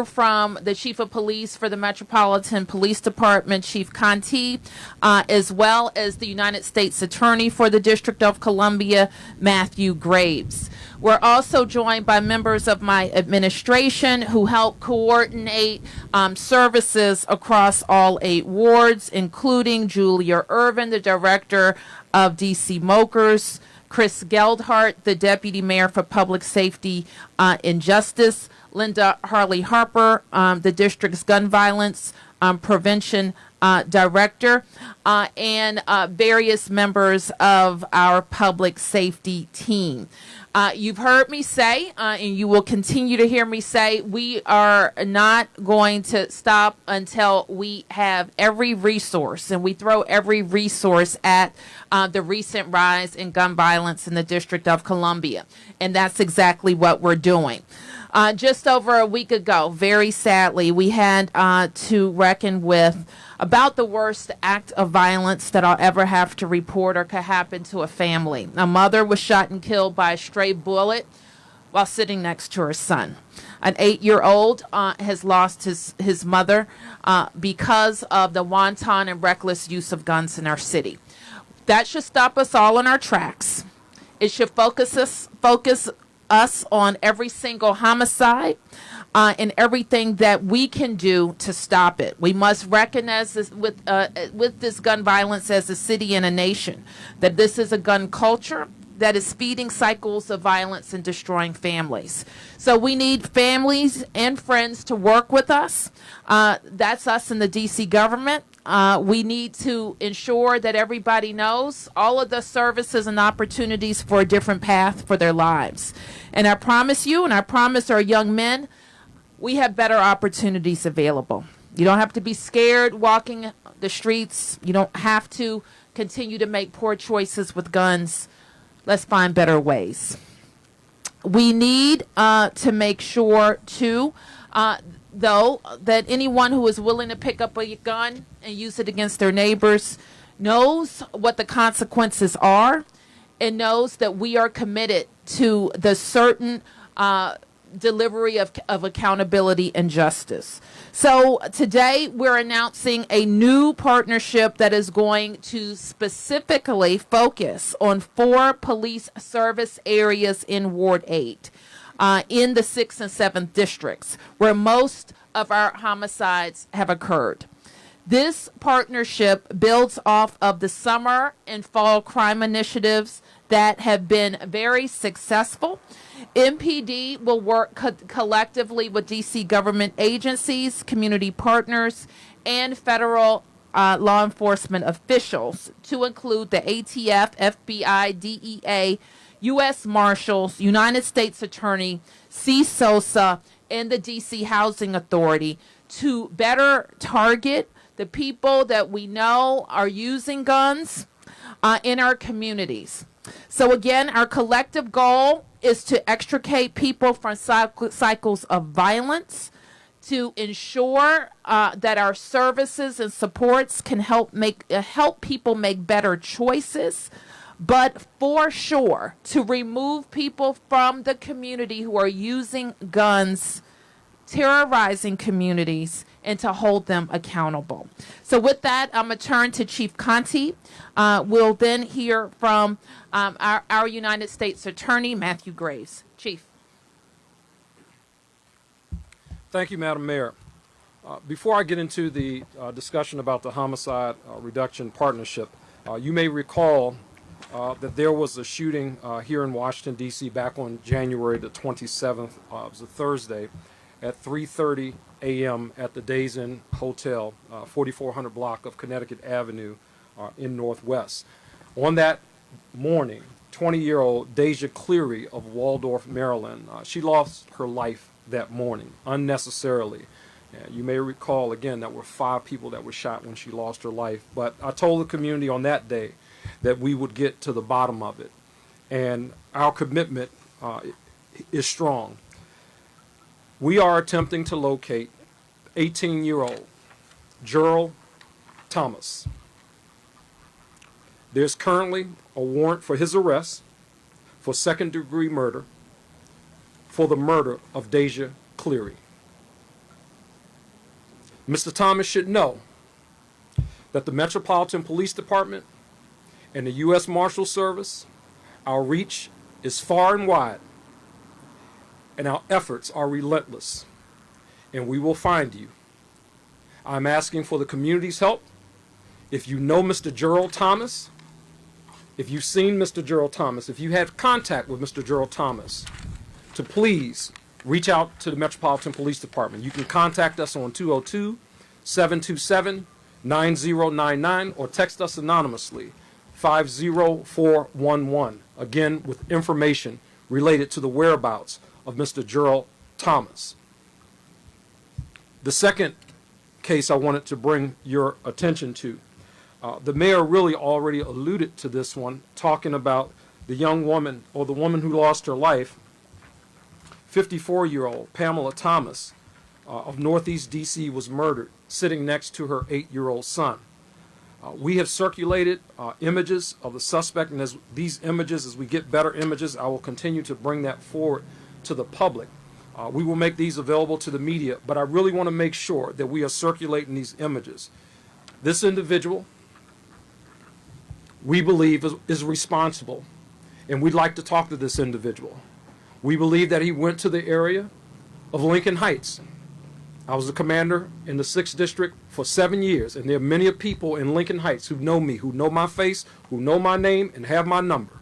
from the Chief of Police for the Metropolitan Police Department, Chief Conti, as well as the United States Attorney for the District of Columbia, Matthew Graves. We're also joined by members of my administration who help coordinate services across all 8 wards, including Julia Irvin, the Director of DC MOKers, Chris Geldhart, the Deputy Mayor for Public Safety and Justice, Linda Harley Harper, the district's gun violence prevention director, and various members of our public safety team. You've heard me say, and you will continue to hear me say, we are not going to stop until we have every resource, and we throw every resource at the recent rise in gun violence in the District of Columbia. And that's exactly what we're doing. Just over a week ago, very sadly, we had to reckon with about the worst act of violence that I'll ever have to report or could happen to a family. A mother was shot and killed by a stray bullet while sitting next to her son. An 8-year-old has lost his mother because of the wanton and reckless use of guns in our city. That should stop us all in our tracks. It should focus us on every single homicide and everything that we can do to stop it. We must recognize this with this gun violence as a city and a nation, that this is a gun culture that is feeding cycles of violence and destroying families. So we need families and friends to work with us. That's us in the DC government. We need to ensure that everybody knows all of the services and opportunities for a different path for their lives. And I promise you, and I promise our young men, we have better opportunities available. You don't have to be scared walking the streets. You don't have to continue to make poor choices with guns. Let's find better ways. We need to make sure, too, though, that anyone who is willing to pick up a gun and use it against their neighbors knows what the consequences are and knows that we are committed to the certain delivery of accountability and justice. So today we're announcing a new partnership that is going to specifically focus on 4 police service areas in Ward 8 in the 6th and 7th districts where most of our homicides have occurred. This partnership builds off of the summer and fall crime initiatives that have been very successful. MPD will work collectively with DC government agencies, community partners, and federal law enforcement officials to include the ATF, FBI, DEA, U.S. Marshals, United States Attorney, CSOSA, and the DC Housing Authority to better target the people that we know are using guns in our communities. So again, our collective goal is to extricate people from cycles of violence, to ensure that our services and supports can help people make better choices, but for sure to remove people from the community who are using guns, terrorizing communities, and to hold them accountable. So with that, I'm going to turn to Chief Conti. We'll then hear from our United States Attorney, Matthew Graves. Chief. Thank you, Madam Mayor. Before I get into the discussion about the Homicide Reduction Partnership, you may recall that there was a shooting here in Washington, D.C. back on January the 27th. It was a Thursday at 3:30 a.m. at the Days Inn Hotel, 4400 block of Connecticut Avenue in Northwest. On that morning, 20-year-old Deja Cleary of Waldorf, Maryland, she lost her life that morning unnecessarily. You may recall, again, that were 5 people that were shot when she lost her life. But I told the community on that day that we would get to the bottom of it. And our commitment is strong. We are attempting to locate 18-year-old Gerald Thomas. There's currently a warrant for his arrest for second-degree murder for the murder of Deja Cleary. Mr. Thomas should know that the Metropolitan Police Department and the U.S. Marshal Service, our reach is far and wide, and our efforts are relentless, and we will find you. I'm asking for the community's help. If you know Mr. Gerald Thomas, if you've seen Mr. Gerald Thomas, if you had contact with Mr. Gerald Thomas, to please reach out to the Metropolitan Police Department. You can contact us on 202-727-9099 or text us anonymously, 50411, again with information related to the whereabouts of Mr. Gerald Thomas. The second case I wanted to bring your attention to, the mayor really already alluded to this one, talking about the young woman, or the woman who lost her life, 54-year-old Pamela Thomas of Northeast D.C. was murdered sitting next to her 8-year-old son. We have circulated images of the suspect, and as these images, as we get better images, I will continue to bring that forward to the public. We will make these available to the media, but I really want to make sure that we are circulating these images. This individual, we believe, is responsible, and we'd like to talk to this individual. We believe that he went to the area of Lincoln Heights. I was the commander in the 6th District for 7 years, and there are many people in Lincoln Heights who know me, who know my face, who know my name, and have my number.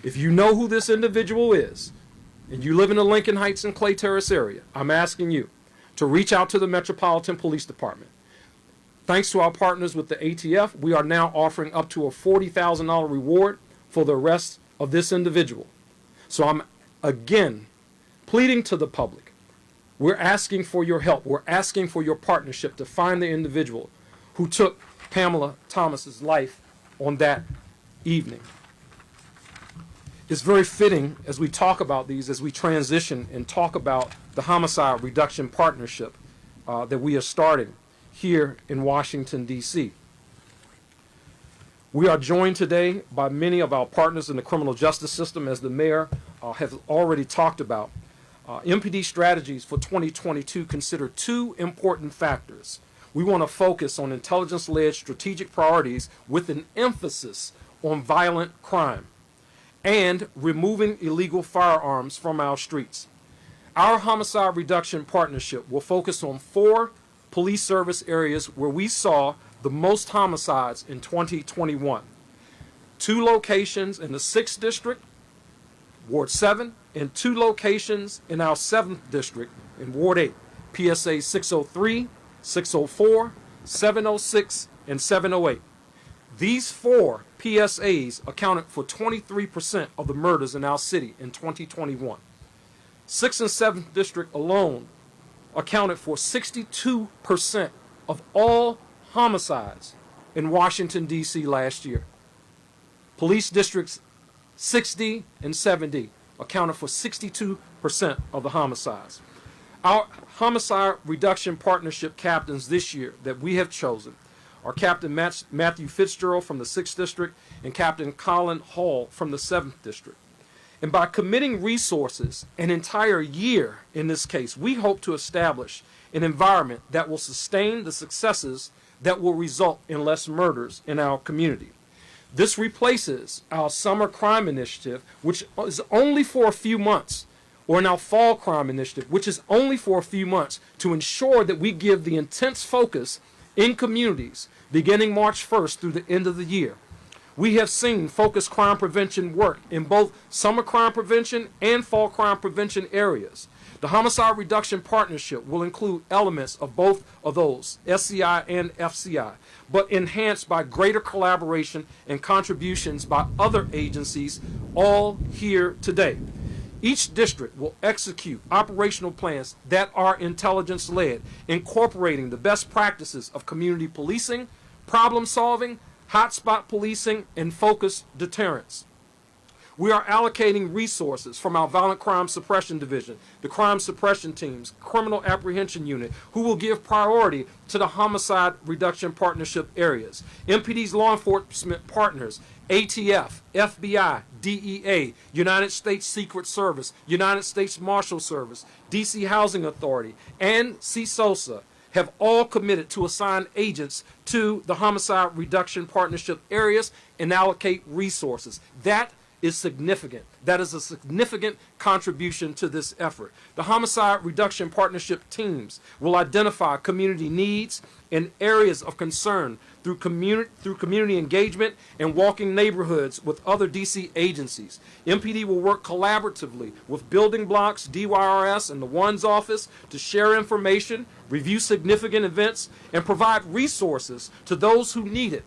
If you know who this individual is, and you live in the Lincoln Heights and Clay Terrace area, I'm asking you to reach out to the Metropolitan Police Department. Thanks to our partners with the ATF, we are now offering up to a $40,000 reward for the arrest of this individual. So I'm again pleading to the public. We're asking for your help. We're asking for your partnership to find the individual who took Pamela Thomas's life on that evening. It's very fitting as we talk about these, as we transition and talk about the Homicide Reduction Partnership that we are starting here in Washington, D.C. We are joined today by many of our partners in the criminal justice system, as the mayor has already talked about. MPD strategies for 2022 consider two important factors. We want to focus on intelligence-led strategic priorities with an emphasis on violent crime and removing illegal firearms from our streets. Our Homicide Reduction Partnership will focus on 4 police service areas where we saw the most homicides in 2021. 2 locations in the 6th District, Ward 7, and 2 locations in our 7th District in Ward 8, PSA 603, 604, 706, and 708. These 4 PSAs accounted for 23% of the murders in our city in 2021. 6th and 7th District alone accounted for 62% of all homicides in Washington, D.C. last year. Police districts 6D and 7D accounted for 62% of the homicides. Our Homicide Reduction Partnership captains this year that we have chosen are Captain Matthew Fitzgerald from the 6th District and Captain Colin Hall from the 7th District. And by committing resources an entire year in this case, we hope to establish an environment that will sustain the successes that will result in less murders in our community. This replaces our summer crime initiative, which is only for a few months, or in our fall crime initiative, which is only for a few months, to ensure that we give the intense focus in communities beginning March 1st through the end of the year. We have seen focused crime prevention work in both summer crime prevention and fall crime prevention areas. The Homicide Reduction Partnership will include elements of both of those, SCI and FCI, but enhanced by greater collaboration and contributions by other agencies, all here today. Each district will execute operational plans that are intelligence-led, incorporating the best practices of community policing, problem solving, hotspot policing, and focused deterrence. We are allocating resources from our Violent Crime Suppression Division, the Crime Suppression Teams, Criminal Apprehension Unit, who will give priority to the Homicide Reduction Partnership areas. MPD's law enforcement partners, ATF, FBI, DEA, United States Secret Service, United States Marshal Service, DC Housing Authority, and CSOSA have all committed to assign agents to the homicide reduction partnership areas and allocate resources. That is significant. That is a significant contribution to this effort. The homicide reduction partnership teams will identify community needs and areas of concern through community engagement and walking neighborhoods with other DC agencies. MPD will work collaboratively with Building Blocks, DYRS, and the ONE's office to share information, review significant events, and provide resources to those who need it.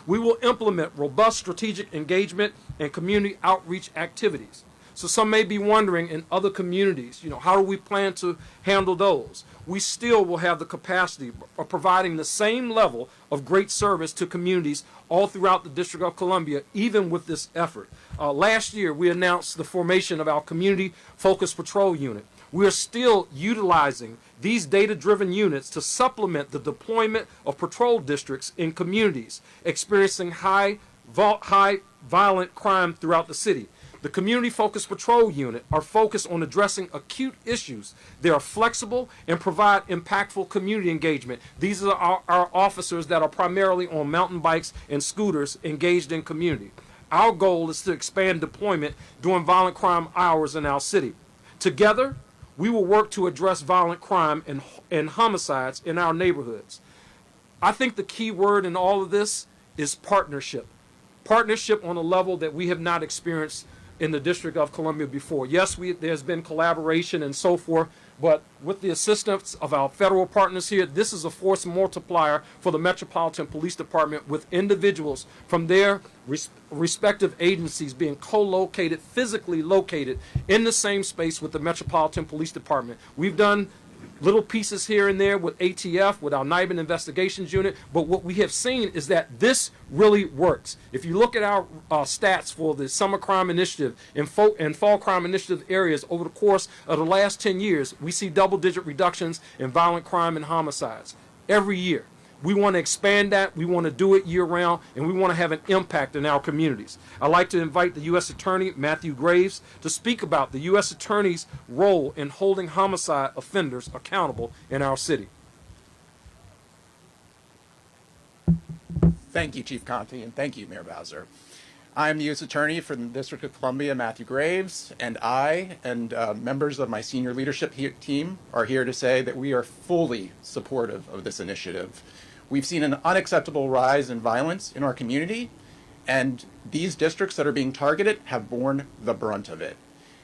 We will implement robust strategic engagement and community outreach activities. So some may be wondering, in other communities, how do we plan to handle those? We still will have the capacity of providing the same level of great service to communities all throughout the District of Columbia, even with this effort. Last year, we announced the formation of our Community Focused Patrol Unit. We are still utilizing these data-driven units to supplement the deployment of patrol districts in communities experiencing high violent crime throughout the city. The Community Focused Patrol Unit are focused on addressing acute issues. They are flexible and provide impactful community engagement. These are our officers that are primarily on mountain bikes and scooters engaged in community. Our goal is to expand deployment during violent crime hours in our city. Together, we will work to address violent crime and homicides in our neighborhoods. I think the key word in all of this is partnership. Partnership on a level that we have not experienced in the District of Columbia before. Yes, there's been collaboration and so forth, but with the assistance of our federal partners here, this is a force multiplier for the Metropolitan Police Department, with individuals from their respective agencies being co-located, physically located in the same space with the Metropolitan Police Department. We've done little pieces here and there with ATF, with our NIBIN Investigations Unit, but what we have seen is that this really works. If you look at our stats for the Summer Crime Initiative and Fall Crime Initiative areas over the course of the last 10 years, we see double-digit reductions in violent crime and homicides every year. We want to expand that. We want to do it year-round, and we want to have an impact in our communities. I'd like to invite the U.S. Attorney, Matthew Graves, to speak about the U.S. Attorney's role in holding homicide offenders accountable in our city. Thank you, Chief Conte, and thank you, Mayor Bowser. I am the U.S. Attorney for the District of Columbia, Matthew Graves, and I and members of my senior leadership team are here to say that we are fully supportive of this initiative. We've seen an unacceptable rise in violence in our community, and these districts that are being targeted have borne the brunt of it.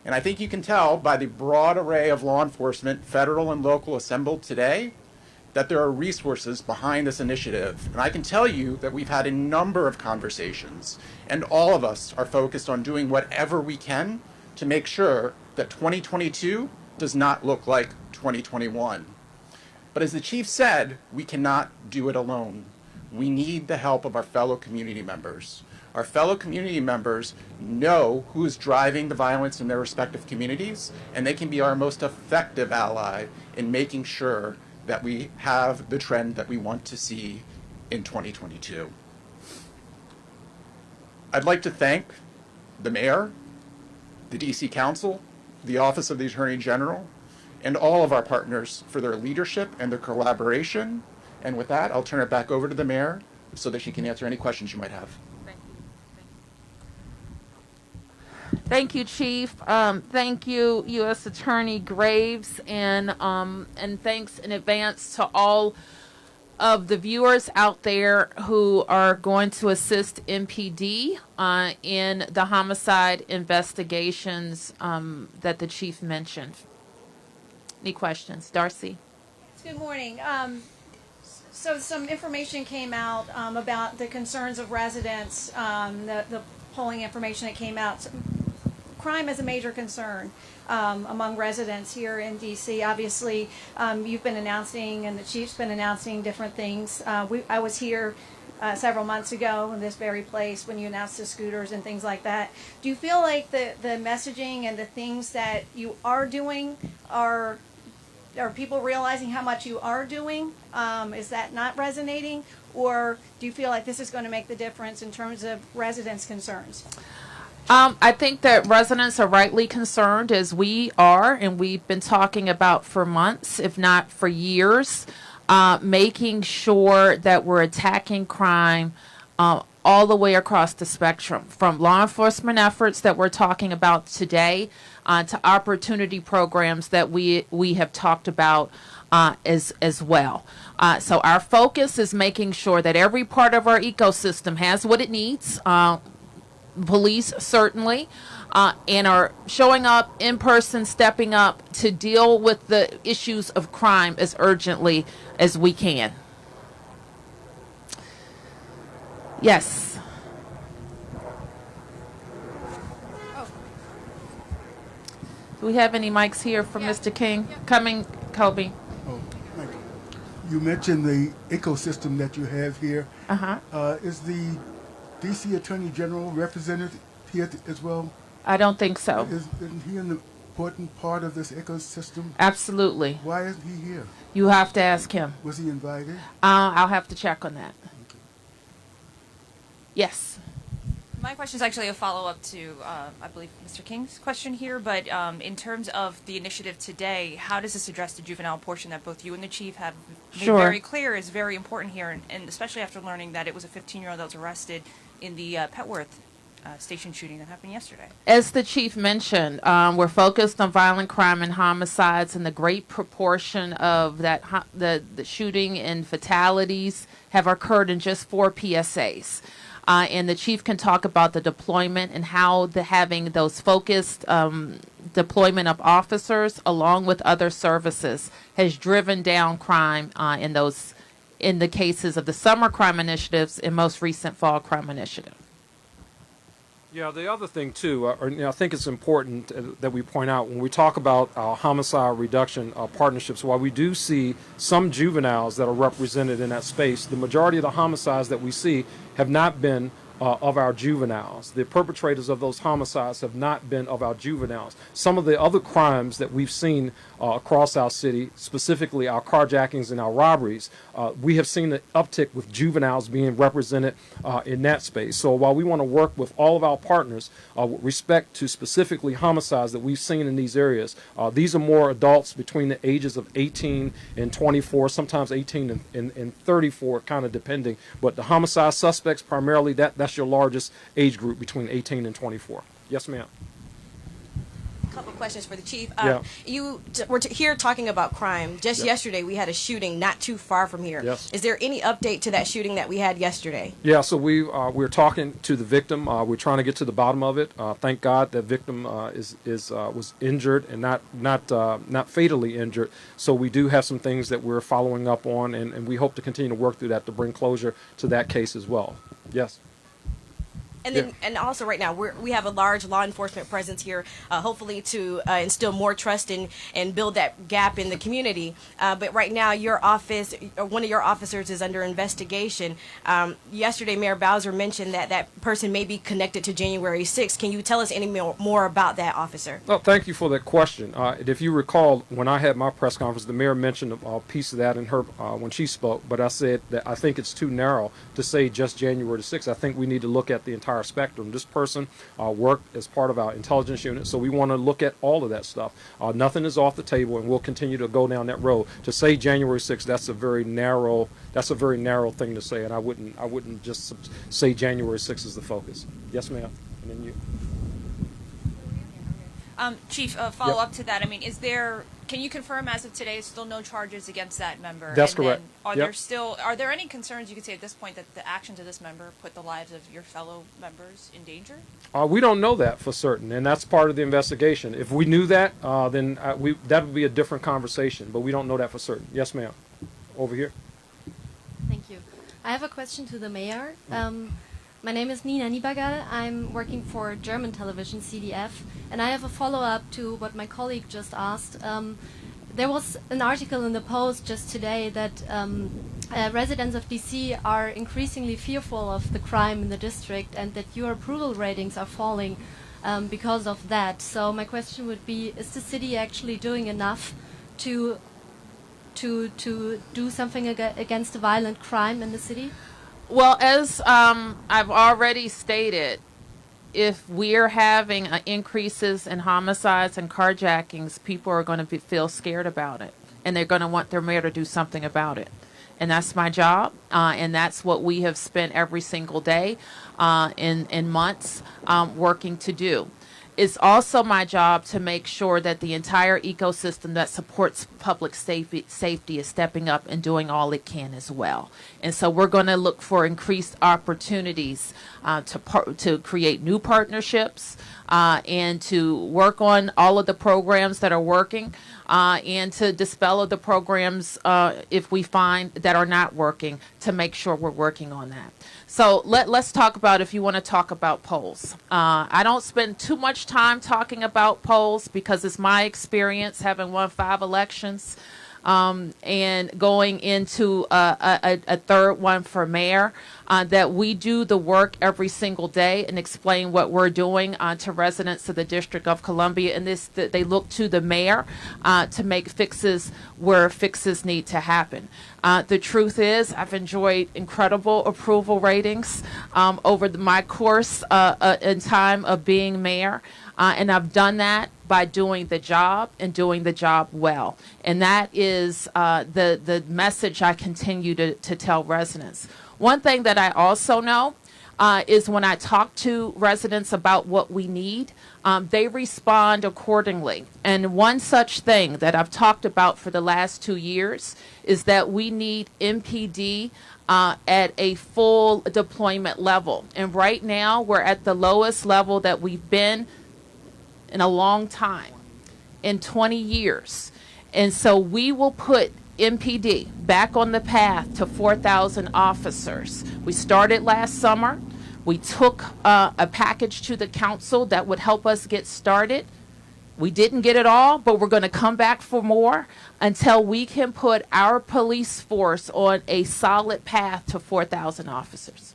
And I think you can tell by the broad array of law enforcement, federal and local, assembled today, that there are resources behind this initiative. And I can tell you that we've had a number of conversations, and all of us are focused on doing whatever we can to make sure that 2022 does not look like 2021. But as the chief said, we cannot do it alone. We need the help of our fellow community members. Our fellow community members know who is driving the violence in their respective communities, and they can be our most effective ally in making sure that we have the trend that we want to see in 2022. I'd like to thank the mayor, the DC Council, the Office of the Attorney General, and all of our partners for their leadership and their collaboration. And with that, I'll turn it back over to the mayor so that she can answer any questions you might have. Thank you, Chief. Thank you, U.S. Attorney Graves, and thanks in advance to all of the viewers out there who are going to assist MPD in the homicide investigations that the Chief mentioned. Any questions? Darcy? Good morning. So some information came out about the concerns of residents, the polling information that came out. Crime is a major concern among residents here in DC. Obviously, you've been announcing, and the chief's been announcing different things. I was here several months ago in this very place when you announced the scooters and things like that. Do you feel like the messaging and the things that you are doing are people realizing how much you are doing? Is that not resonating? Or do you feel like this is going to make the difference in terms of residents' concerns? I think that residents are rightly concerned, as we are, and we've been talking about for months, if not for years, making sure that we're attacking crime all the way across the spectrum, from law enforcement efforts that we're talking about today to opportunity programs that we have talked about as well. So our focus is making sure that every part of our ecosystem has what it needs. Police certainly, and are showing up in person, stepping up to deal with the issues of crime as urgently as we can. Yes. Do we have any mics here for Mr. King? Coming, Kobe. Oh, thank you. You mentioned the ecosystem that you have here. Is the D.C. Attorney General represented here as well? I don't think so. Isn't he an important part of this ecosystem? Absolutely. Why isn't he here? You have to ask him. Was he invited? I'll have to check on that. Yes. My question is actually a follow-up to, I believe, Mr. King's question here, but in terms of the initiative today, how does this address the juvenile portion that both you and the chief have made Sure. very clear is very important here, and especially after learning that it was a 15-year-old that was arrested in the Petworth station shooting that happened yesterday? As the chief mentioned, we're focused on violent crime and homicides, and the great proportion of that the shooting and fatalities have occurred in just 4 PSAs. And the chief can talk about the deployment and how having those focused deployment of officers along with other services has driven down crime in the cases of the summer crime initiatives and most recent fall crime initiative. Yeah, the other thing too, I think it's important that we point out when we talk about homicide reduction partnerships, while we do see some juveniles that are represented in that space, the majority of the homicides that we see have not been of our juveniles. The perpetrators of those homicides have not been of our juveniles. Some of the other crimes that we've seen across our city, specifically our carjackings and our robberies, we have seen an uptick with juveniles being represented in that space. So while we want to work with all of our partners with respect to specifically homicides that we've seen in these areas, these are more adults between the ages of 18 and 24, sometimes 18 and 34, kind of depending. But the homicide suspects, primarily, that's your largest age group between 18 and 24. Yes, ma'am. Couple questions for the chief. Yeah. You were here talking about crime. Just Yep. yesterday, we had a shooting not too far from here. Yes. Is there any update to that shooting that we had yesterday? Yeah, so we're talking to the victim. We're trying to get to the bottom of it. Thank God that victim was injured and not fatally injured. So we do have some things that we're following up on, and we hope to continue to work through that to bring closure to that case as well. Yes. And then, and also right now, we have a large law enforcement presence here, hopefully to instill more trust and build that gap in the community. But right now, your office, one of your officers is under investigation. Yesterday, Mayor Bowser mentioned that that person may be connected to January 6th. Can you tell us any more about that officer? Well, thank you for that question. If you recall, when I had my press conference, the mayor mentioned a piece of that in her when she spoke, but I said that I think it's too narrow to say just January 6th. I think we need to look at the entire spectrum. This person worked as part of our intelligence unit, so we want to look at all of that stuff. Nothing is off the table, and we'll continue to go down that road. To say January 6th, that's a very narrow thing to say, and I wouldn't just say January 6th is the focus. Yes, ma'am. And then you. Chief, follow up to that. I mean, can you confirm as of today still no charges against that member? That's and correct. Then are there any concerns you could say at this point that the actions of this member put the lives of your fellow members in danger? We don't know that for certain, and that's part of the investigation. If we knew that, then that would be a different conversation, but we don't know that for certain. Yes, ma'am. Over here. Thank you. I have a question to the mayor. My name is Nina Nieberger. I'm working for German television, CDF, and I have a follow-up to what my colleague just asked. There was an article in the Post just today that residents of DC are increasingly fearful of the crime in the district and that your approval ratings are falling because of that. So my question would be, is the city actually doing enough to do something against the violent crime in the city? Well, as I've already stated, if we're having increases in homicides and carjackings, people are going to feel scared about it, and they're going to want their mayor to do something about it. And that's my job, and that's what we have spent every single day in months working to do. It's also my job to make sure that the entire ecosystem that supports public safety is stepping up and doing all it can as well. And so we're going to look for increased opportunities to create new partnerships and to work on all of the programs that are working and to dispel the programs if we find that are not working, to make sure we're working on that. So let's talk about, if you want to talk about polls. I don't spend too much time talking about polls because it's my experience, having won 5 elections and going into a third one for mayor, that we do the work every single day and explain what we're doing to residents of the District of Columbia. And they look to the mayor to make fixes where fixes need to happen. The truth is, I've enjoyed incredible approval ratings over my course in time of being mayor, and I've done that by doing the job and doing the job well. And that is the message I continue to tell residents. One thing that I also know is when I talk to residents about what we need, they respond accordingly. And one such thing that I've talked about for the last 2 years is that we need MPD at a full deployment level. And right now, we're at the lowest level that we've been in a long time, in 20 years. And so we will put MPD back on the path to 4,000 officers. We started last summer. We took a package to the council that would help us get started. We didn't get it all, but we're going to come back for more until we can put our police force on a solid path to 4,000 officers.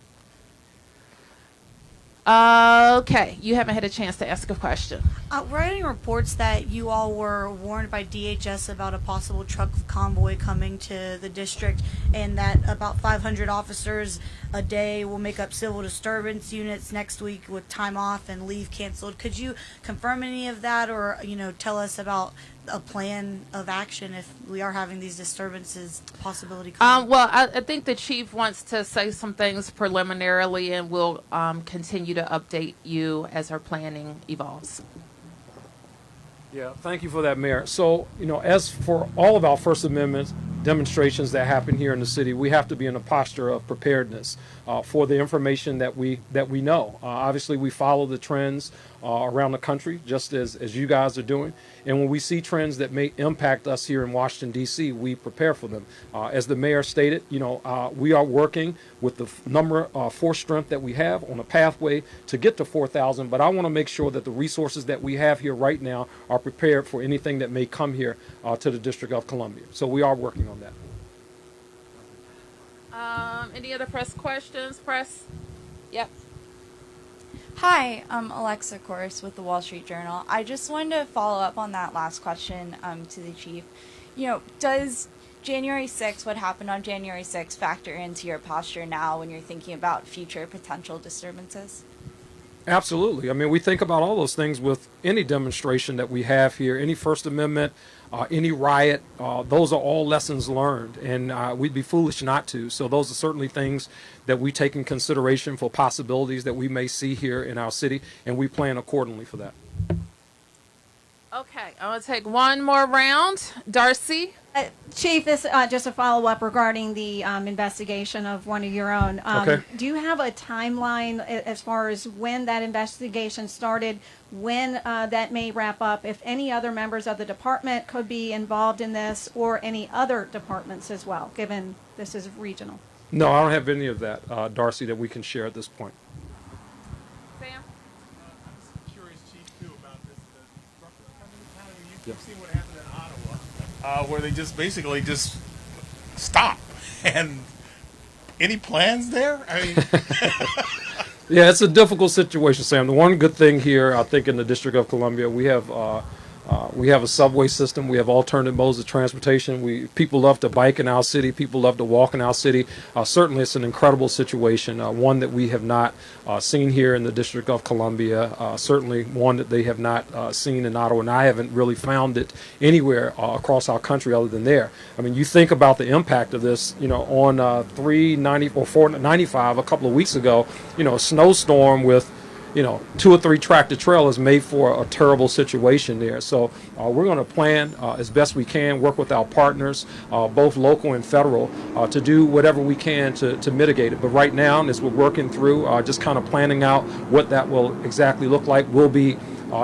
Okay, you haven't had a chance to ask a question. We're getting reports that you all were warned by DHS about a possible truck convoy coming to the district, and that about 500 officers a day will make up civil disturbance units next week with time off and leave canceled. Could you confirm any of that, or tell us about a plan of action if we are having these disturbances possibility coming? Well, I think the chief wants to say some things preliminarily, and we'll continue to update you as our planning evolves. Yeah, thank you for that, Mayor. So, as for all of our First Amendment demonstrations that happen here in the city, we have to be in a posture of preparedness for the information that we know. Obviously, we follow the trends around the country, just as you guys are doing. And when we see trends that may impact us here in Washington, D.C., we prepare for them. As the mayor stated, we are working with the number force strength that we have on a pathway to get to 4,000. But I want to make sure that the resources that we have here right now are prepared for anything that may come here to the District of Columbia. So we are working on that. Any other press questions? Press? Yep. Hi, I'm Alexa Kors with the Wall Street Journal. I just wanted to follow up on that last question to the chief. Does January 6th, what happened on January 6th, factor into your posture now when you're thinking about future potential disturbances? Absolutely. I mean, we think about all those things with any demonstration that we have here, any First Amendment, any riot. Those are all lessons learned, and we'd be foolish not to. So those are certainly things that we take in consideration for possibilities that we may see here in our city, and we plan accordingly for that. Okay, I'm going to take one more round. Darcy? Chief, this just a follow-up regarding the investigation of one of your own. Okay. Do you have a timeline as far as when that investigation started, when that may wrap up, if any other members of the department could be involved in this, or any other departments as well, given this is regional? No, I don't have any of that, Darcy, that we can share at this point. Sam? I'm curious, Chief, too, about this. You've seen what happened in Ottawa, where they just basically just stop. And any plans there? I mean, Yeah, it's a difficult situation, Sam. The one good thing here, I think, in the District of Columbia, we have We have a subway system. We have alternative modes of transportation. People love to bike in our city. People love to walk in our city. Certainly, it's an incredible situation, one that we have not seen here in the District of Columbia. Certainly, one that they have not seen in Ottawa, and I haven't really found it anywhere across our country other than there. I mean, you think about the impact of this. On 390 or 495 a couple of weeks ago, a snowstorm with 2 or 3 tractor trailers made for a terrible situation there. So we're going to plan as best we can, work with our partners, both local and federal, to do whatever we can to mitigate it. But right now, as we're working through, just kind of planning out what that will exactly look like, we'll be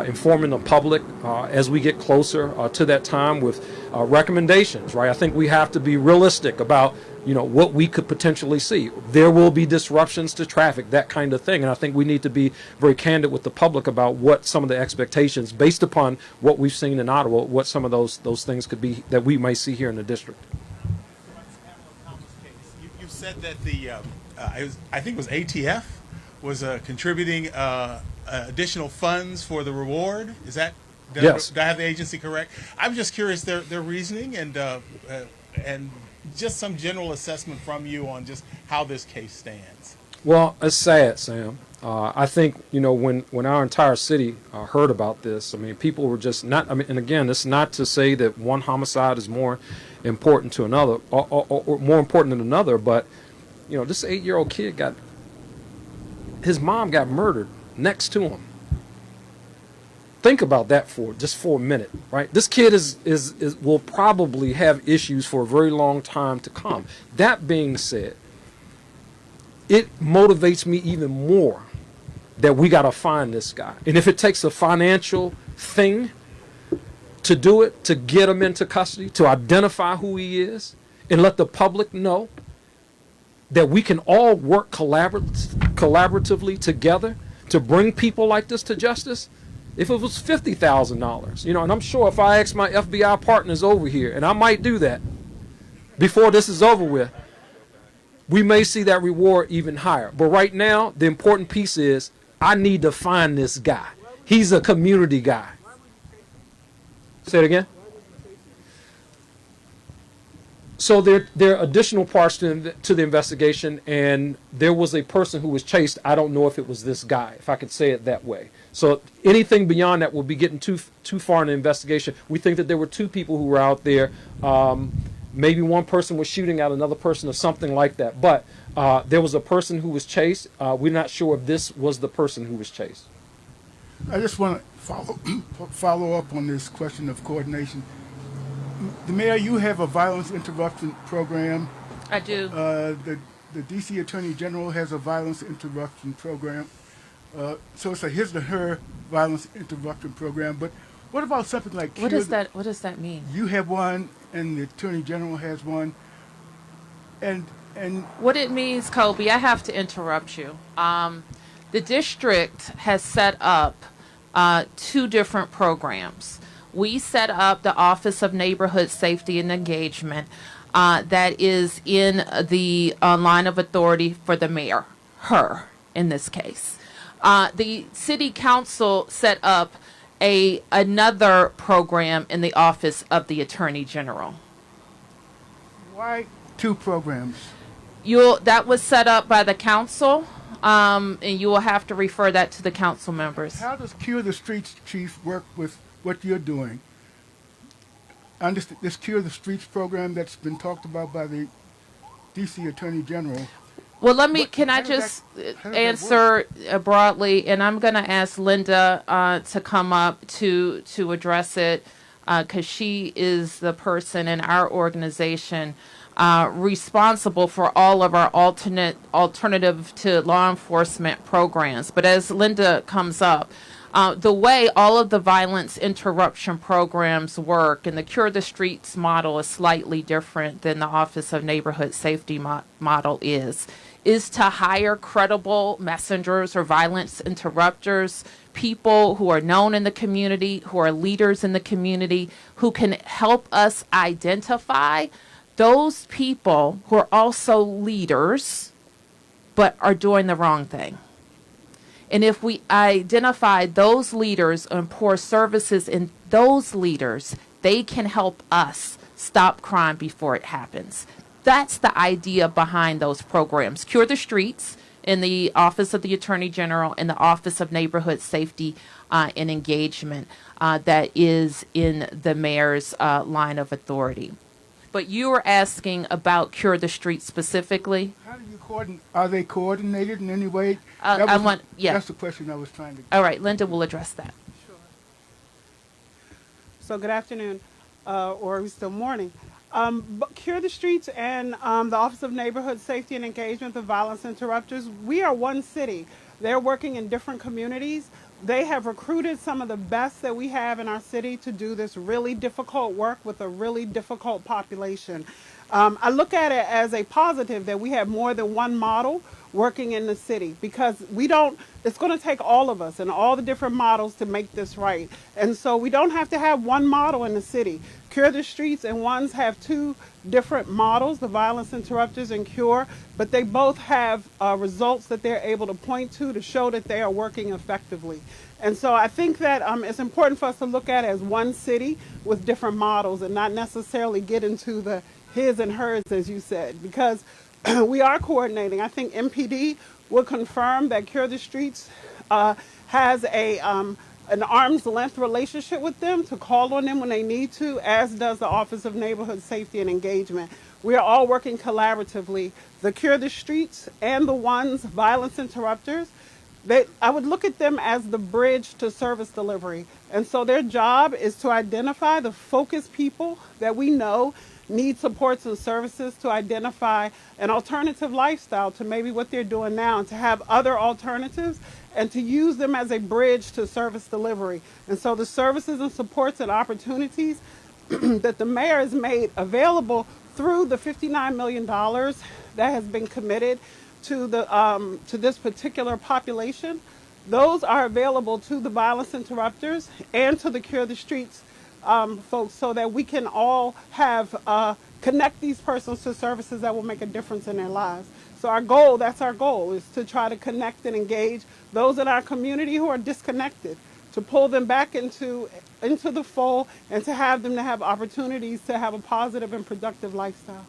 informing the public as we get closer to that time with recommendations, right? I think we have to be realistic about what we could potentially see. There will be disruptions to traffic, that kind of thing. And I think we need to be very candid with the public about what some of the expectations, based upon what we've seen in Ottawa, what some of those things could be that we may see here in the district. You said that I think it was ATF was contributing additional funds for the reward. Is that? Yes. Did I have the agency correct? I'm just curious their reasoning and just some general assessment from you on just how this case stands. Well, it's sad, Sam. I think, when our entire city heard about this, I mean, people were just not, and again, it's not to say that one homicide is more important to another or more important than another, but, this 8-year-old kid his mom got murdered next to him. Think about that for a minute, right? This kid will probably have issues for a very long time to come. That being said, it motivates me even more that we got to find this guy. And if it takes a financial thing to do it, to get him into custody, to identify who he is, and let the public know that we can all work collaboratively together to bring people like this to justice. If it was $50,000, and I'm sure if I ask my FBI partners over here, and I might do that before this is over with, we may see that reward even higher. But right now, the important piece is I need to find this guy. He's a community guy. Say it again. So there are additional parts to the investigation, and there was a person who was chased. I don't know if it was this guy, if I could say it that way. So anything beyond that will be getting too far in the investigation. We think that there were 2 people who were out there. Maybe one person was shooting at another person or something like that. But there was a person who was chased. We're not sure if this was the person who was chased. I just want to follow up on this question of coordination. The Mayor, you have a violence interruption program. I do. The D.C. Attorney General has a violence interruption program. So it's a his and her violence interruption program. But what about something like what does that mean? You have one, and the Attorney General has one, and what it means, Kobe, I have to interrupt you. The district has set up 2 different programs. We set up the Office of Neighborhood Safety and Engagement that is in the line of authority for the mayor, her in this case. The city council set up another program in the Office of the Attorney General. Why 2 programs? That was set up by the council, and you will have to refer that to the council members. How does Cure the Streets, Chief, work with what you're doing? This Cure the Streets program that's been talked about by the D.C. Attorney General. Well, can I just answer broadly, and I'm going to ask Linda to come up to address it, because she is the person in our organization responsible for all of our alternative to law enforcement programs. But as Linda comes up, the way all of the violence interruption programs work and the Cure the Streets model is slightly different than the Office of Neighborhood Safety model is to hire credible messengers or violence interrupters, people who are known in the community, who are leaders in the community, who can help us identify those people who are also leaders but are doing the wrong thing. And if we identify those leaders and pour services in those leaders, they can help us stop crime before it happens. That's the idea behind those programs. Cure the Streets in the Office of the Attorney General and the Office of Neighborhood Safety and Engagement that is in the mayor's line of authority. But you were asking about Cure the Streets specifically. How do you coordinate? Are they coordinated in any way? Yeah. That's the question I was trying to. All right, Linda will address that. So good afternoon, or we still morning. But Cure the Streets and the Office of Neighborhood Safety and Engagement, the Violence Interrupters, we are one city. They're working in different communities. They have recruited some of the best that we have in our city to do this really difficult work with a really difficult population. I look at it as a positive that we have more than one model working in the city, because it's going to take all of us and all the different models to make this right. And so we don't have to have one model in the city. Cure the Streets and ONES have two different models, the Violence Interrupters and Cure, but they both have results that they're able to point to show that they are working effectively. And so I think that it's important for us to look at it as one city with different models and not necessarily get into the his and hers, as you said, because we are coordinating. I think MPD will confirm that Cure the Streets has an arm's length relationship with them to call on them when they need to, as does the Office of Neighborhood Safety and Engagement. We are all working collaboratively. The Cure the Streets and the ONES Violence Interrupters, I would look at them as the bridge to service delivery. And so their job is to identify the focused people that we know need supports and services, to identify an alternative lifestyle to maybe what they're doing now, and to have other alternatives, and to use them as a bridge to service delivery. And so the services and supports and opportunities that the mayor has made available through the $59 million that has been committed to this particular population, those are available to the Violence Interrupters and to the Cure the Streets folks, so that we can all connect these persons to services that will make a difference in their lives. So that's our goal, is to try to connect and engage those in our community who are disconnected, to pull them back into the fold, and to have them to have opportunities to have a positive and productive lifestyle.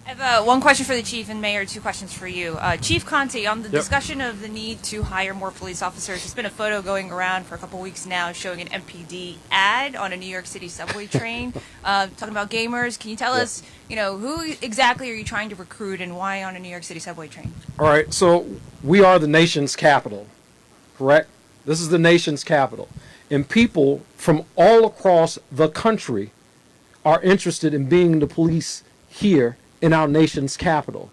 I have one question for the chief, and Mayor, two questions for you. Chief Conte, on the discussion of the need to hire more police officers, there's been a photo going around for a couple weeks now showing an MPD ad on a New York City subway train talking about gamers. Can you tell us, who exactly are you trying to recruit and why on a New York City subway train? All right, so we are the nation's capital, correct? This is the nation's capital. And people from all across the country are interested in being the police here in our nation's capital.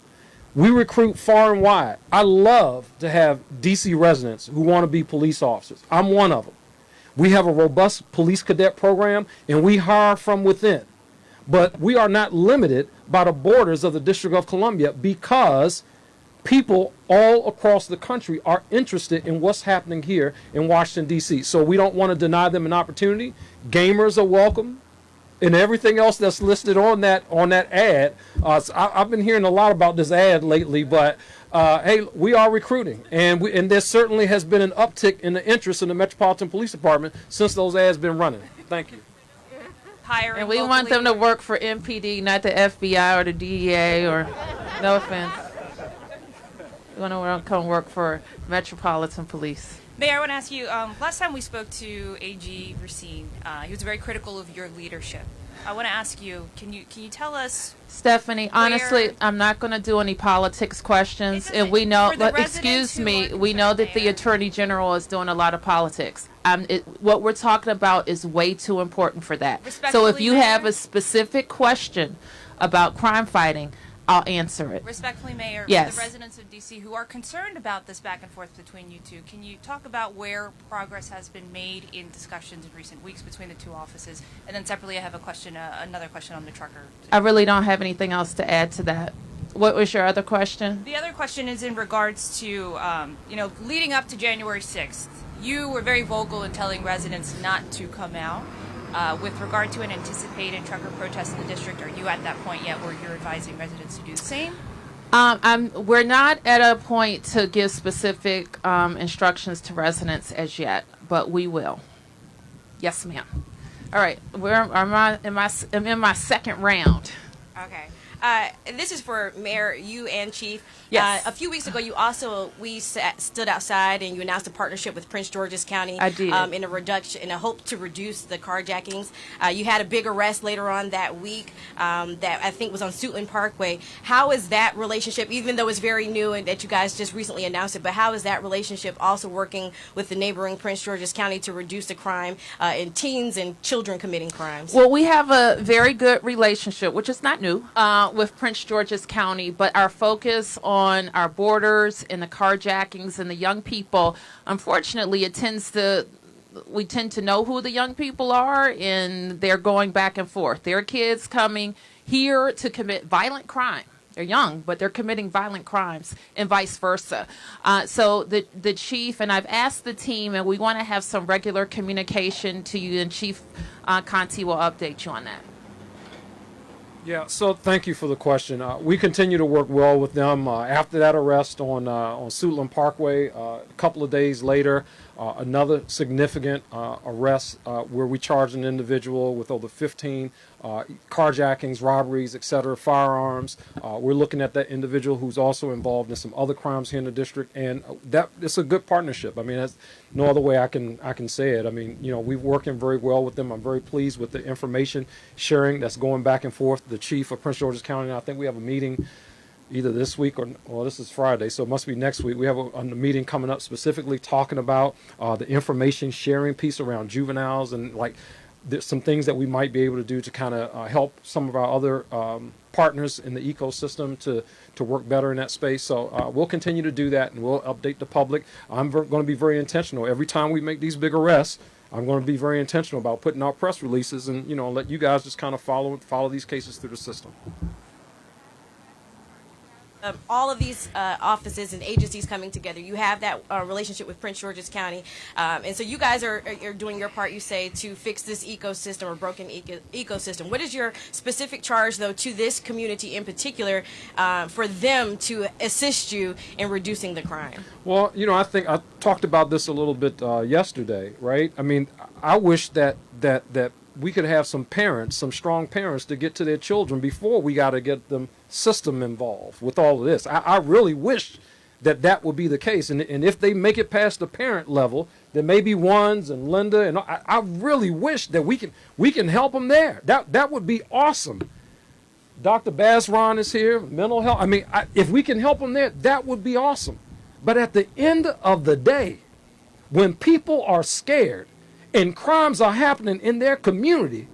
We recruit far and wide. I love to have DC residents who want to be police officers. I'm one of them. We have a robust police cadet program, and we hire from within. But we are not limited by the borders of the District of Columbia, because people all across the country are interested in what's happening here in Washington, D.C. So we don't want to deny them an opportunity. Gamers are welcome, and everything else that's listed on that ad. So I've been hearing a lot about this ad lately, but hey, we are recruiting, and there certainly has been an uptick in the interest in the Metropolitan Police Department since those ads been running. Thank you. Hiring and we want them to work for MPD, not the FBI or the DEA, or no offense. We want to come work for Metropolitan Police. Mayor, I want to ask you, last time we spoke to AG Racine, he was very critical of your leadership. I want to ask you, can you tell us, Stephanie, honestly, I'm not going to do any politics questions, and we know, excuse me, we know that the Attorney General is doing a lot of politics. What we're talking about is way too important for that. So if you have a specific question about crime fighting, I'll answer it. Respectfully, Mayor, yes. For the residents of D.C. who are concerned about this back and forth between you two, can you talk about where progress has been made in discussions in recent weeks between the two offices? And then separately, I have a question, another question on the trucker. I really don't have anything else to add to that. What was your other question? The other question is in regards to, leading up to January 6th, you were very vocal in telling residents not to come out. With regard to an anticipated trucker protest in the district, are you at that point yet where you're advising residents to do the same? We're not at a point to give specific instructions to residents as yet, but we will. Yes, ma'am. All right, I'm in my second round. Okay. This is for Mayor, you and Chief. Yes. A few weeks ago, we stood outside and you announced a partnership with Prince George's County. I did. In a hope to reduce the carjackings. You had a big arrest later on that week that I think was on Suitland Parkway. How is that relationship, even though it's very new and that you guys just recently announced it, but how is that relationship also working with the neighboring Prince George's County to reduce the crime in teens and children committing crimes? Well, we have a very good relationship, which is not new, with Prince George's County, but our focus on our borders and the carjackings and the young people, unfortunately, we tend to know who the young people are, and they're going back and forth. There are kids coming here to commit violent crime. They're young, but they're committing violent crimes, and vice versa. So the chief, and I've asked the team, and we want to have some regular communication to you, and Chief Conti will update you on that. Yeah, so thank you for the question. We continue to work well with them. After that arrest on Suitland Parkway, a couple of days later, another significant arrest where we charged an individual with over 15 carjackings, robberies, etc., firearms. We're looking at that individual who's also involved in some other crimes here in the district, and that it's a good partnership. I mean, that's no other way I can say it. I mean, you know, we're working very well with them. I'm very pleased with the information sharing that's going back and forth. The chief of Prince George's County, and I think we have a meeting either this week or this is Friday, so it must be next week. We have a meeting coming up specifically talking about the information sharing piece around juveniles, and like there's some things that we might be able to do to kind of help some of our other partners in the ecosystem to work better in that space. So we'll continue to do that, and we'll update the public. I'm going to be very intentional. Every time we make these big arrests, I'm going to be very intentional about putting out press releases and, you know, let you guys just kind of follow these cases through the system. All of these offices and agencies coming together, you have that relationship with Prince George's County, and so you guys are doing your part, you say, to fix this ecosystem or broken ecosystem. What is your specific charge, though, to this community in particular for them to assist you in reducing the crime? Well, you know, I think I talked about this a little bit yesterday, right? I mean, I wish that we could have some parents, some strong parents, to get to their children before we got to get them system involved with all of this. I really wish that would be the case. And if they make it past the parent level, then maybe Ones and Linda, and I really wish that we can help them there. That would be awesome. Dr. Bazran is here, mental health. I mean, if we can help them there, that would be awesome. But at the end of the day, when people are scared and crimes are happening in their community,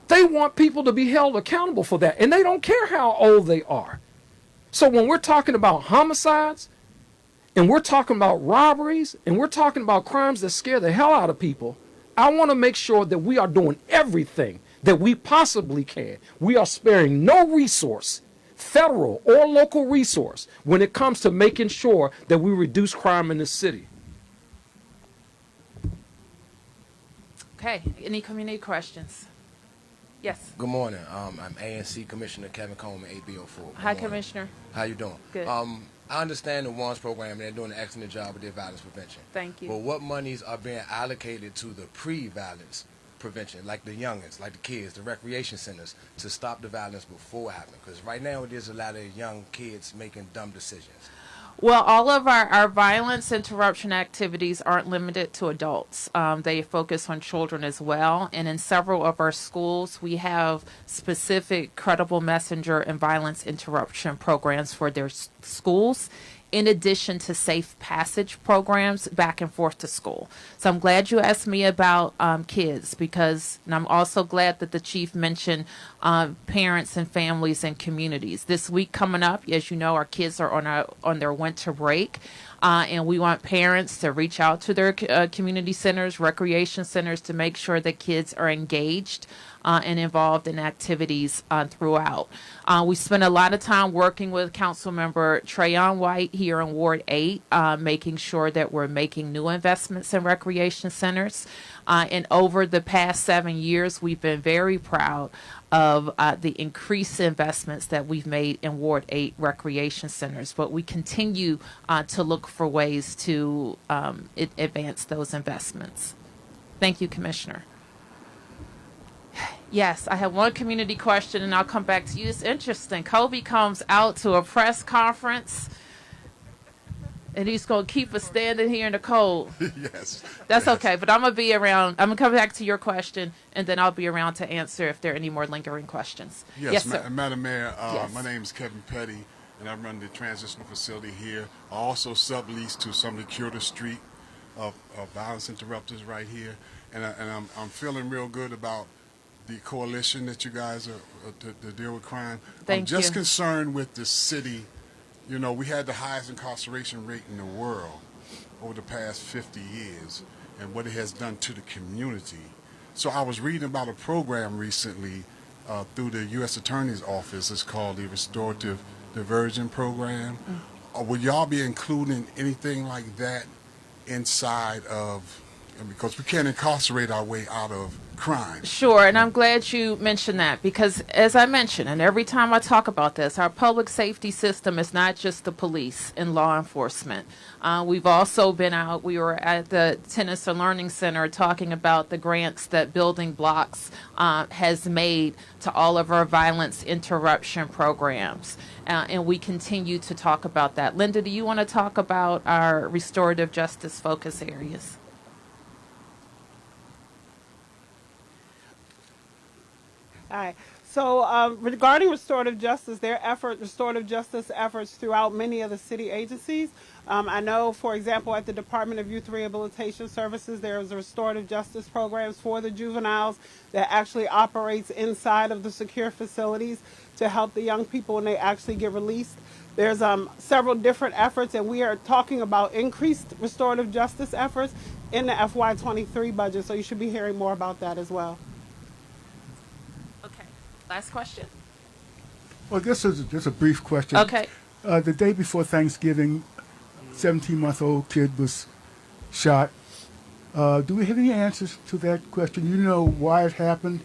they want people to be held accountable for that. And they don't care how old they are. So when we're talking about homicides, and we're talking about robberies, and we're talking about crimes that scare the hell out of people, I want to make sure that we are doing everything that we possibly can. We are sparing no resource, federal or local resource, when it comes to making sure that we reduce crime in this city. Okay, any community questions? Yes. Good morning. I'm ANC Commissioner Kevin Coleman, AB04. Hi, Commissioner. How you doing? Good. I understand the WANS program, and they're doing an excellent job with their violence prevention. Thank you. But what monies are being allocated to the pre-violence prevention, like the youngins, like the kids, the recreation centers, to stop the violence before it happens? Because right now there's a lot of young kids making dumb decisions. Well, all of our violence interruption activities aren't limited to adults. They focus on children as well. And in several of our schools, we have specific credible messenger and violence interruption programs for their schools, in addition to safe passage programs back and forth to school. So I'm glad you asked me about kids, because, and I'm also glad that the chief mentioned parents and families and communities. This week coming up, as you know, our kids are on their winter break, and we want parents to reach out to their community centers, recreation centers, to make sure that kids are engaged and involved in activities throughout. We spent a lot of time working with Councilmember Trayon White here in Ward 8, making sure that we're making new investments in recreation centers. And over the past 7 years, we've been very proud of the increased investments that we've made in Ward 8 recreation centers. But we continue to look for ways to advance those investments. Thank you, Commissioner. Yes, I have one community question, and I'll come back to you. It's interesting. Kobe comes out to a press conference, and he's going to keep us standing here in the cold. Yes. That's okay, but I'm going to be around. I'm going to come back to your question, and then I'll be around to answer if there are any more lingering questions. Yes, sir. Madam Mayor, Yes. my name is Kevin Petty, and I run the transitional facility here. I also sublease to some of the Curtis Street of violence interrupters right here, and I'm feeling real good about the coalition that you guys are to deal with crime. Thank I'm just you. concerned with the city. You know, we had the highest incarceration rate in the world over the past 50 years and what it has done to the community. So I was reading about a program recently through the U.S. Attorney's Office. It's called the Restorative Diversion Program. Would y'all be including anything like that inside of, because we can't incarcerate our way out of crime? Sure, and I'm glad you mentioned that because, as I mentioned, and every time I talk about this, our public safety system is not just the police and law enforcement. We've also been out, we were at the Tennis and Learning Center talking about the grants that Building Blocks has made to all of our violence interruption programs. And we continue to talk about that. Linda, do you want to talk about our restorative justice focus areas? All right. So regarding restorative justice, restorative justice efforts throughout many of the city agencies. I know, for example, at the Department of Youth Rehabilitation Services, there's restorative justice programs for the juveniles that actually operates inside of the secure facilities to help the young people when they actually get released. There's several different efforts, and we are talking about increased restorative justice efforts in the FY23 budget, so you should be hearing more about that as well. Last question. Well, this is just a brief question. Okay. The day before Thanksgiving, 17-month-old kid was shot. Do we have any answers to that question? You know why it happened?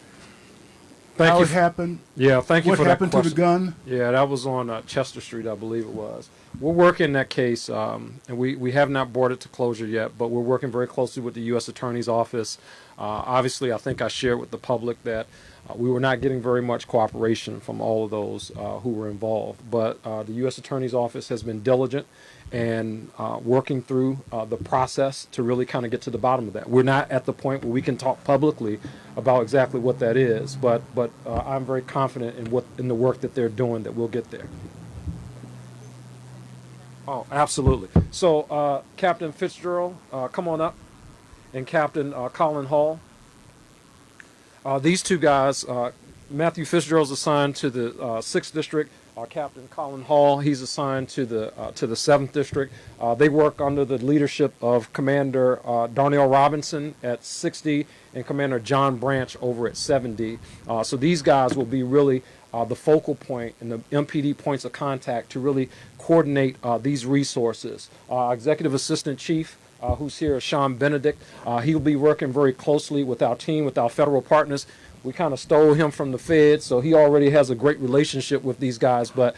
How it happened? Yeah, thank you for that What happened to the gun? Yeah, that was on Chester Street, I believe it was. We're working that case, and we have not brought it to closure yet, but we're working very closely with the U.S. Attorney's Office. Obviously, I think I shared with the public that we were not getting very much cooperation from all of those who were involved. But the U.S. Attorney's Office has been diligent and working through the process to really kind of get to the bottom of that. We're not at the point where we can talk publicly about exactly what that is, but I'm very confident in the work that they're doing that we'll get there. Oh, absolutely. So Captain Fitzgerald, come on up, and Captain Colin Hall. These two guys, Matthew Fitzgerald's assigned to the 6th District. Captain Colin Hall, he's assigned to the 7th District. They work under the leadership of Commander Darnell Robinson at 6D and Commander John Branch over at 7D. So these guys will be really the focal point and the MPD points of contact to really coordinate these resources. Executive Assistant Chief, who's here, Sean Benedict. He'll be working very closely with our team, with our federal partners. We kind of stole him from the Fed, so he already has a great relationship with these guys, but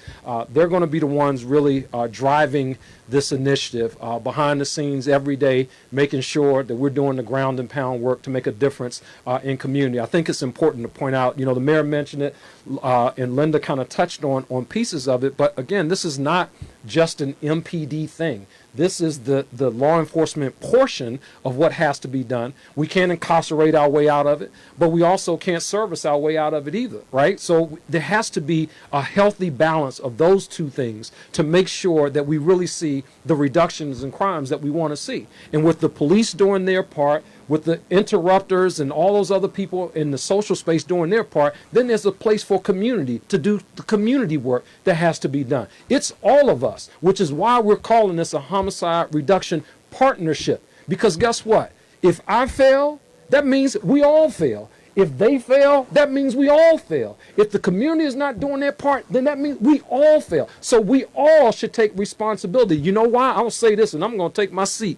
they're going to be the ones really driving this initiative behind the scenes every day, making sure that we're doing the ground and pound work to make a difference in community. I think it's important to point out, the mayor mentioned it, and Linda kind of touched on pieces of it, but again, this is not just an MPD thing. This is the law enforcement portion of what has to be done. We can't incarcerate our way out of it, but we also can't service our way out of it either, right? So there has to be a healthy balance of those two things to make sure that we really see the reductions in crimes that we want to see. And with the police doing their part, with the interrupters and all those other people in the social space doing their part, then there's a place for community to do the community work that has to be done. It's all of us, which is why we're calling this a homicide reduction partnership. Because guess what? If I fail, that means we all fail. If they fail, that means we all fail. If the community is not doing their part, then that means we all fail. So we all should take responsibility. You know why? I will say this, and I'm going to take my seat.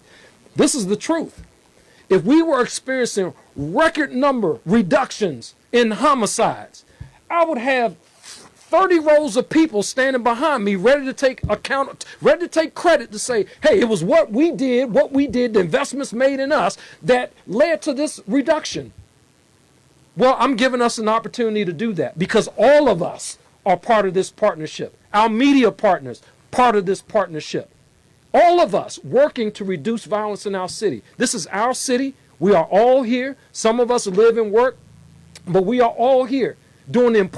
This is the truth. if we were experiencing record number reductions in homicides, I would have 30 rows of people standing behind me ready to take credit to say, hey, it was what we did, the investments made in us that led to this reduction. Well, I'm giving us an opportunity to do that because all of us are part of this partnership. Our media partners, part of this partnership. All of us working to reduce violence in our city. This is our city. We are all here. Some of us live and work, but we are all here doing the important